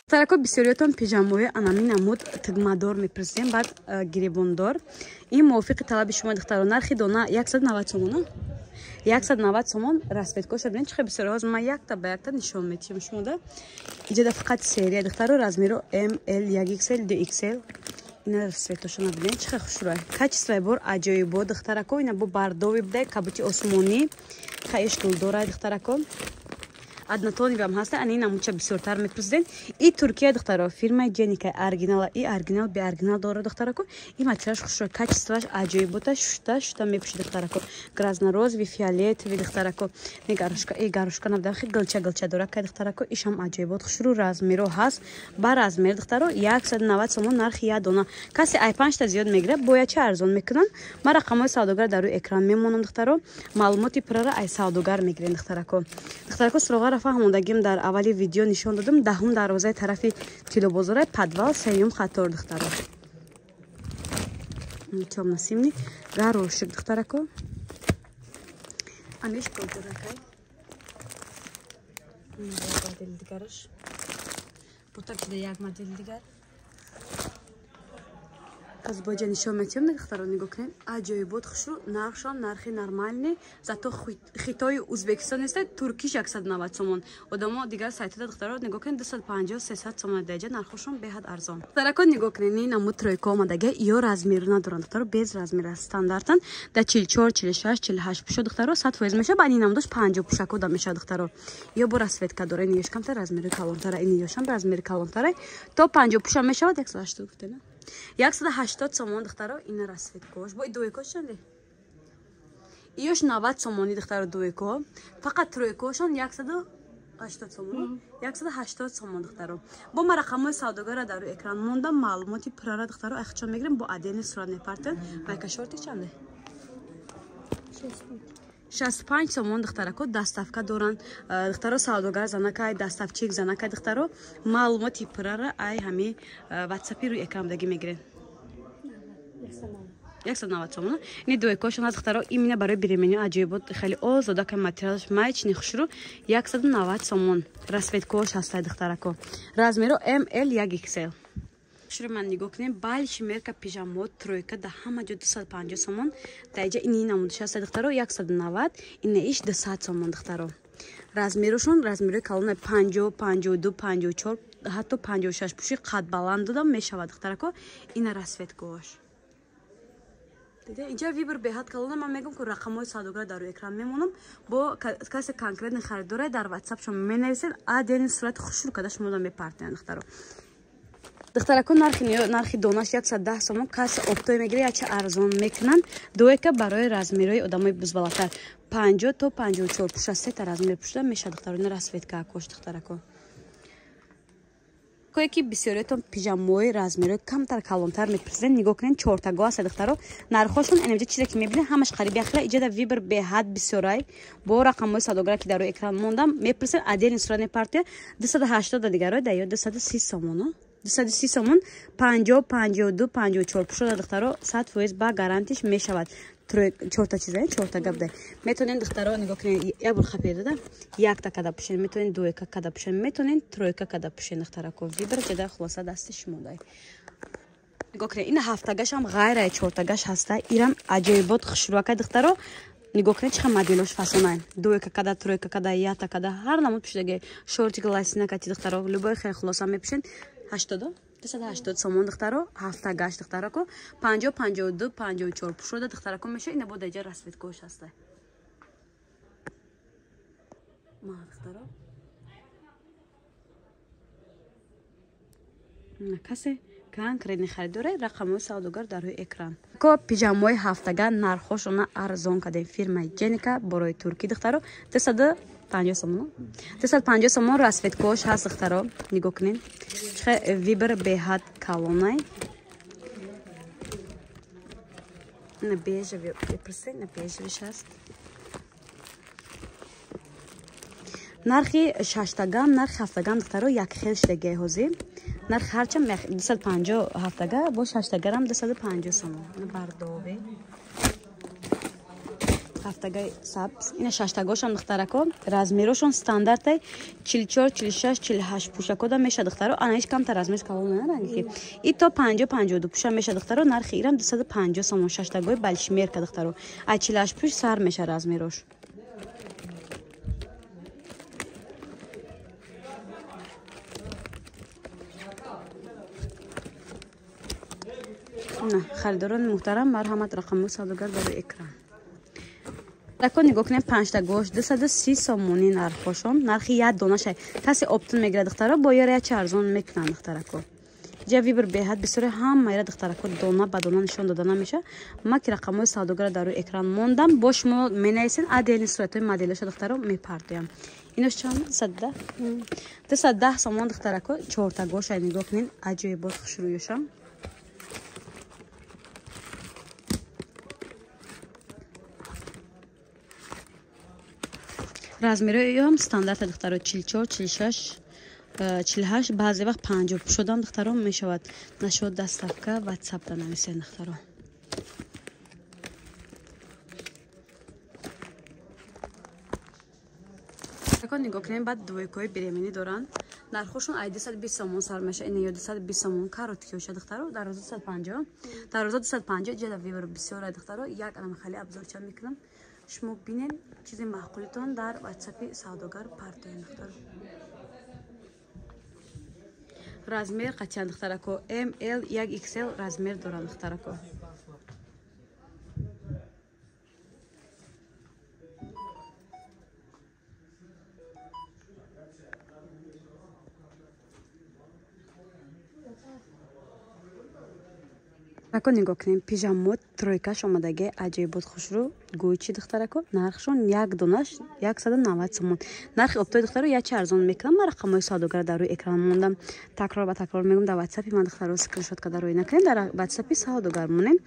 Тарако бисёриятон пижамои анами намуд тигмадор мепурсем баъд гиребондор. Ин мувофиқи талаби шумо духтаро. Нархи дона 190 сомон. 190 сомон расветко шуд. Бинед чӣ хел бисёр ҳозир ман якта ба якта нишон медиҳам шумода. Иҷода фақат серия духтаро размеро ML 1XL 2XL. Ина расветошона бинед чӣ хел хушрӯй. Качествои бор аҷоибо духтарако. Ина бо бардови буда кабути осмонӣ. Хай штулдора духтарако. Однотони вам ҳаста, ани намуча бисёртар мепурсиден. И Туркия духтаро, фирмаи Дженика оригинала, и оригинал бе оригинал дора духтарако. И материалш хушро, качествоаш аҷоибота, шута мепуши духтарако. Гразнорозови, фиолетови духтарако. Не гарошка, и гарошка навда хи галча дора кай духтарако. Ишам аҷоибот хушро размеро ҳаст. Ба размер духтаро 190 сомон нархи я дона. Каси ай 5 та зиёд мегира, бояча арзон мекунан. Ма рақамои савдогар дар рӯи экран мемонам духтаро. Маълумоти пурра ай савдогар мегирен духтарако. Духтарако сроғар фаҳмондагим дар аввали видео нишон додам. Даҳум дарвозаи тарафи тилобозораи подвал сеюм хатор духтаро. Тёмно-симни горошек духтарако. Амиш подоракай. Модели дигараш. Потак шуда як модели дигар. Азбойҷа нишон метиём духтаро нигоҳ кунед. Аҷоибот хушрӯ, нархшон нархи нормальне. Зато хитои Узбекистон неста, туркиш 190 сомон. Одамо дигар сайтада духтаро нигоҳ кунед 250-300 сомон даҷа нархошон беҳад арзон. Духтарако нигоҳ кунед ни наму тройка омадаги ё размеру надоранд духтаро без размер аст стандартан. Да 44, 46, 48 пушо духтаро 100% меша, баъд ин намудош 50 пушако да меша духтаро. Ё бо расветка дора ин ёшкамта размери калонтара, ин ёшам размери калонтара. То 50 пуша мешавад 180 гуфтена. 180 сомон духтаро ина расветкош. Бо дуекош чанде? Иёш 90 сомони духтаро дуеко. Фақат троекошон 180 сомон. 180 сомон духтаро. Бо ма рақамои савдогара дар экран мондам, маълумоти пурра духтаро ахчон мегирем бо адени сурат мепартен. Майка шорти чанде? 65 сомон духтарако даставка доранд. Духтаро савдогар занакай, даставчик занакай духтаро. Маълумоти пурра ай ҳами ватсапи рӯи экран даги мегирен. 190 сомон. Ини дуекошон аст духтаро. Имина барои биремени аҷоибот хеле озода ка материалш майчни хушру 190 сомон. Расветкош ҳастай духтарако. Размеро ML 1XL. Шуро ман нигоҳ кунем. Балши мерка пижамо тройка да ҳама ҷо 250 сомон. Таҷа ини намудаш ҳастай духтаро 190, ина иш 200 сомон духтаро. Размерошон размерои калона 50, 52, 54, ҳатто 56 пуши қад баланд додам мешавад духтарако. Ина расветкош. Инҷа вибр беҳад калона ман мегӯям ки рақамои савдогар дар экран мемонам. Бо каси конкретни харидора дар WhatsApp шумо менависед, адени сурати хушрӯ када шумо да мепартен духтаро. Духтарако нархи донаш 110 сомон. Каси оптoi мегире яча арзон мекунан. Дуека барои размерои одамои бузбалатар 50 то 54 пуша сета размер пушда меша духтаро. Ина расветка кош духтарако. Коеки бисёриятон пижамои размерои камтар калонтар мепурсиден. Нигоҳ кунед 4 таго аст духтаро. Нархошон энавҷа чизе ки мебинед ҳамаш қариби ахира иҷода вибр беҳад бисёрай. Бо рақамои савдогара ки дар рӯи экран мондам мепурсед адени сурат мепартия 280 дигаро да ё 230 сомон. 230 сомон 50, 52, 54 пушо духтаро 100% ба гарантиш мешавад. Чорта чиза, чорта габда. Метонен духтаро нигоҳ кунед, як бурха педа, якта када пушен, метонен дуека када пушен, метонен тройка када пушен духтарако. Вибр ҷада хулоса дасти шумо дай. Нигоҳ кунед, ин ҳафтагаш ам ғайраи чортагаш ҳаста. Ирам аҷоибот хушрӯака духтаро. Нигоҳ кунед чиқа моделош фасонай. Дуека када, тройка када, ята када, ҳар намуд пушдаги шортик лайсина кати духтаро. Любой хел хулоса мепушен. 80 280 сомон духтаро, ҳафта гаш духтарако, 50, 52, 54 пушода духтарако меша. Ина бо даҷа расветкош ҳастай. Ма духтаро. Касе конкретни харидора рақамои савдогар дар рӯи экран. Ко пижамои ҳафтага нархошона арзон кадем фирмаи Дженика борои турки духтаро 250 сомон. 250 сомон расветкош ҳаст духтаро. Нигоҳ кунед. Вибр беҳад калонай. На бежеви бепурсед, на бежевиш ҳаст. Нархи шаштагам, нархи ҳафтагам духтаро як хел шудаги ҳозир. Нарх ҳарчам 250 ҳафтага бо шаштагарам 250 сомон. На бардове. 7-тагай сабз. Ина 6-тагошам духтарако. Размерошон стандартай 44, 46, 48 пушакода меша духтаро. Ана ҳеҷ камтар размерш қабул наранги. И то 50, 52 пуша меша духтаро. Нархи ирам 250 сомон 6-тагой балишмерка духтаро. Ай 48 пуш сар меша размерош. خریداران محترم مرحمت رقم سوداگر در اکران رکن نگاه کنیم 5 تا گوشت 230 سومونی نرخشون نرخی یاد دونشه کسی اپتون میگیره دخترا با یاری چارزون میکنن دخترا کو جوی بر بهت بسیار هم میره دخترا کو دونا با دونا نشون دادن میشه ما که رقم سوداگر در اکران موندم باش مو مینایسین ادل صورت مدلش دخترا میپردیم اینوش چند 210 سومون دخترا کو 4 تا گوشت نگاه کنین عجیب بود خوش رویشم размери هم стандарт دخترو 44 46 48 بعضی وقت 50 شدن دخترو میشود نشود دستافکا واتساپ دا نویسین دخترو اگه نگاه کنیم بعد دویکوی بریمینی دارن نرخشون ای 220 سومون سر میشه این 220 سومون کاروت کیوشه دخترو در روز 250 در روز 250 جدا ویبر بسیار دخترو یک الان خیلی ابزار چند میکنم شما ببینید چیز معقولتون در واتساپ سوداگر پارتین دخترو размер قطعا دخترا کو ام ال 1 XL размер دارن دخترا کو اگه نگاه کنیم پیژامات ترویکاش آمادگی عجیب بود خوشرو گویچی دخترا کو نرخشون یک دونش 190 سومون نرخ اپتوی دخترو یا چه ارزان میکنم من رقمای سوداگر در روی اکران موندم تکرار به تکرار میگم در واتساپ من دخترو اسکرین شات کرده روی نکنین در واتساپ سوداگر مونیم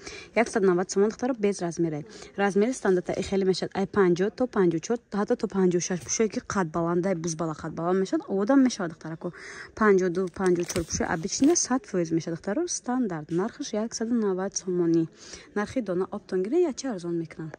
190 سومون دخترو بیز размери стандарт خیلی میشد ای 50 تا 54 حتی تا 56 پوشه که قد بلنده بوز بالا قد بلند میشد اودم میشد دخترا کو 52 54 پوشه обычно 100% میشد دخترو ستاندارد نرخش 190 سومونی نرخی دونه اپتون گیره یا چه ارزان میکنن